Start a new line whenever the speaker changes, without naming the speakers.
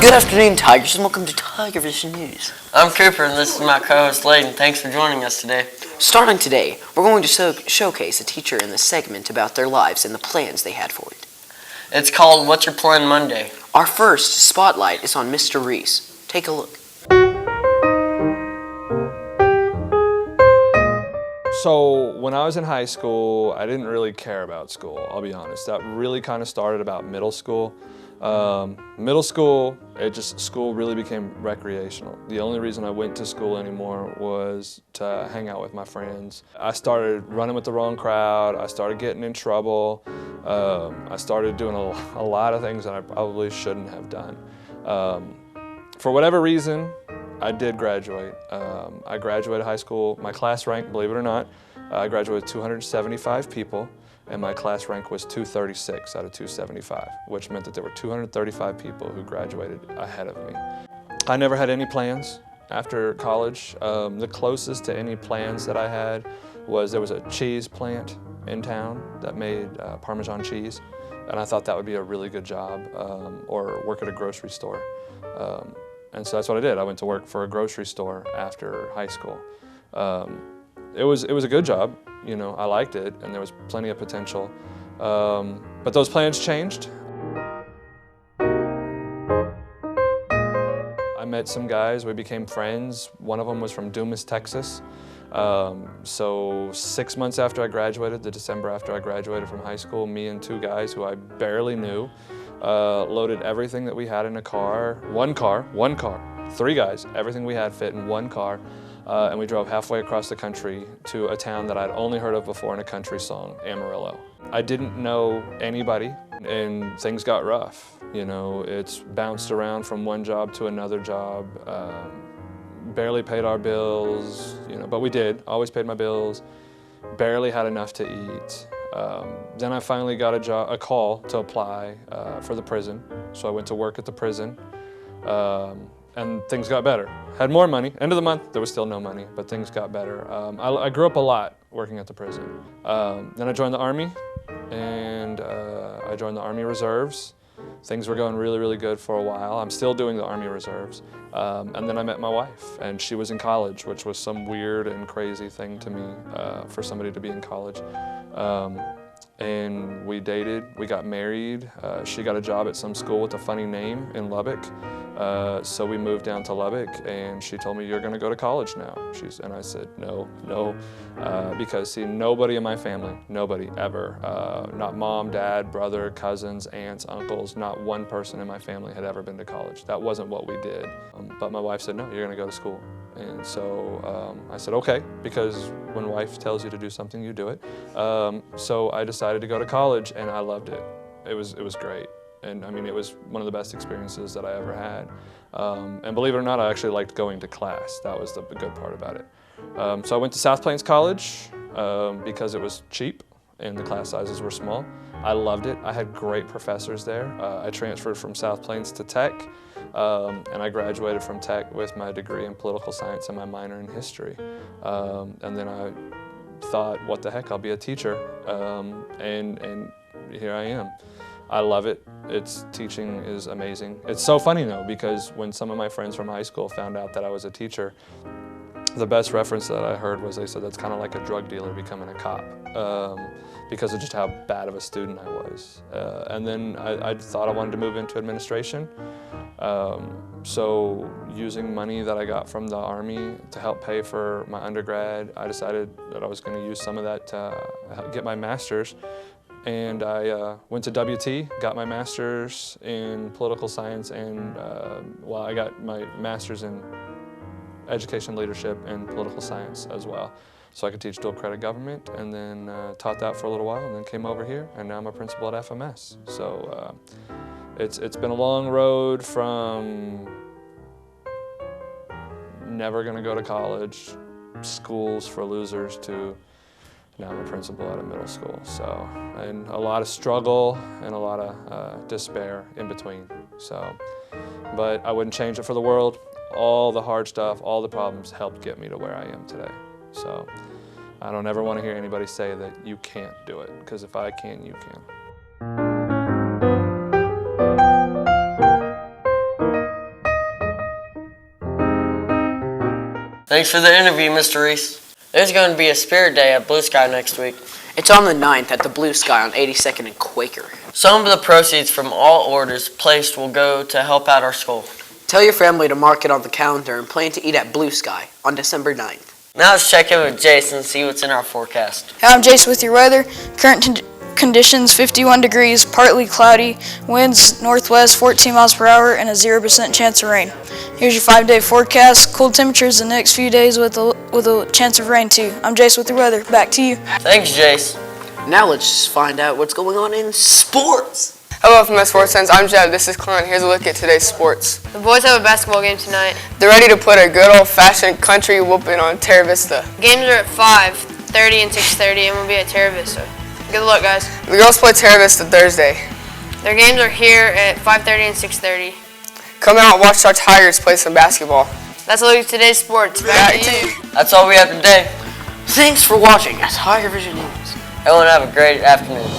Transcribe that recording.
Good afternoon, Tigers, and welcome to TigerVision News.
I'm Cooper, and this is my co-host Layden. Thanks for joining us today.
Starting today, we're going to showcase a teacher in this segment about their lives and the plans they had for it.
It's called What's Your Plan Monday?
Our first spotlight is on Mr. Reese. Take a look.
So when I was in high school, I didn't really care about school, I'll be honest. That really kind of started about middle school. Middle school, school really became recreational. The only reason I went to school anymore was to hang out with my friends. I started running with the wrong crowd. I started getting in trouble. I started doing a lot of things that I probably shouldn't have done. For whatever reason, I did graduate. I graduated high school. My class rank, believe it or not, I graduated with 275 people. And my class rank was 236 out of 275, which meant that there were 235 people who graduated ahead of me. I never had any plans after college. The closest to any plans that I had was there was a cheese plant in town that made Parmesan cheese, and I thought that would be a really good job, or work at a grocery store. And so that's what I did. I went to work for a grocery store after high school. It was a good job. You know, I liked it, and there was plenty of potential. But those plans changed. I met some guys, we became friends. One of them was from Dumas, Texas. So 6 months after I graduated, the December after I graduated from high school, me and two guys who I barely knew, loaded everything that we had in a car, one car, three guys, everything we had fit in one car. And we drove halfway across the country to a town that I'd only heard of before in a country song, Amarillo. I didn't know anybody, and things got rough. You know, it's bounced around from one job to another job, barely paid our bills, you know, but we did, always paid my bills, barely had enough to eat. Then I finally got a call to apply for the prison, so I went to work at the prison. And things got better. Had more money. End of the month, there was still no money, but things got better. I grew up a lot working at the prison. Then I joined the Army, and I joined the Army Reserves. Things were going really, really good for a while. I'm still doing the Army Reserves. And then I met my wife, and she was in college, which was some weird and crazy thing to me for somebody to be in college. And we dated, we got married. She got a job at some school with a funny name in Lubbock. So we moved down to Lubbock, and she told me, "You're gonna go to college now." And I said, no, because see, nobody in my family, nobody ever, not mom, dad, brother, cousins, aunts, uncles, not one person in my family had ever been to college. That wasn't what we did. But my wife said, "No, you're gonna go to school." And so I said, okay, because when wife tells you to do something, you do it. So I decided to go to college, and I loved it. It was great. And I mean, it was one of the best experiences that I ever had. And believe it or not, I actually liked going to class. That was the good part about it. So I went to South Plains College because it was cheap and the class sizes were small. I loved it. I had great professors there. I transferred from South Plains to Tech, and I graduated from Tech with my degree in political science and my minor in history. And then I thought, what the heck, I'll be a teacher. And here I am. I love it. Teaching is amazing. It's so funny though, because when some of my friends from high school found out that I was a teacher, the best reference that I heard was they said that's kind of like a drug dealer becoming a cop, because of just how bad of a student I was. And then I thought I wanted to move into administration. So using money that I got from the Army to help pay for my undergrad, I decided that I was going to use some of that to get my master's. And I went to WT, got my master's in political science, and I got my master's in education leadership and political science as well. So I could teach dual credit government, and then taught that for a little while, and then came over here, and now I'm a principal at FMS. So it's been a long road from never gonna go to college, schools for losers, to now I'm a principal at a middle school. So, and a lot of struggle and a lot of despair in between. So, but I wouldn't change it for the world. All the hard stuff, all the problems helped get me to where I am today. So I don't ever want to hear anybody say that you can't do it, because if I can, you can.
Thanks for the interview, Mr. Reese. There's going to be a Spirit Day at Blue Sky next week.
It's on the 9th at the Blue Sky on 82nd and Quaker.
Some of the proceeds from all orders placed will go to help out our school.
Tell your family to mark it on the calendar and plan to eat at Blue Sky on December 9th.
Now let's check in with Jason and see what's in our forecast.
Hey, I'm Jace with your weather. Current conditions 51 degrees, partly cloudy, winds northwest 14 miles per hour, and a 0% chance of rain. Here's your 5-day forecast. Cold temperatures the next few days with a chance of rain too. I'm Jace with your weather. Back to you.
Thanks, Jace.
Now let's find out what's going on in sports.
Hello, FMS Sports Fans. I'm Jeb. This is Clint. Here's a look at today's sports.
The boys have a basketball game tonight.
They're ready to put a good old-fashioned country whooping on Terra Vista.
Games are at 5:30 and 6:30, and we'll be at Terra Vista. Good luck, guys.
The girls play Terra Vista Thursday.
Their games are here at 5:30 and 6:30.
Come out and watch our Tigers play some basketball.
That's a look at today's sports. Back to you.
That's all we have today.
Thanks for watching TigerVision News.
Everyone have a great afternoon.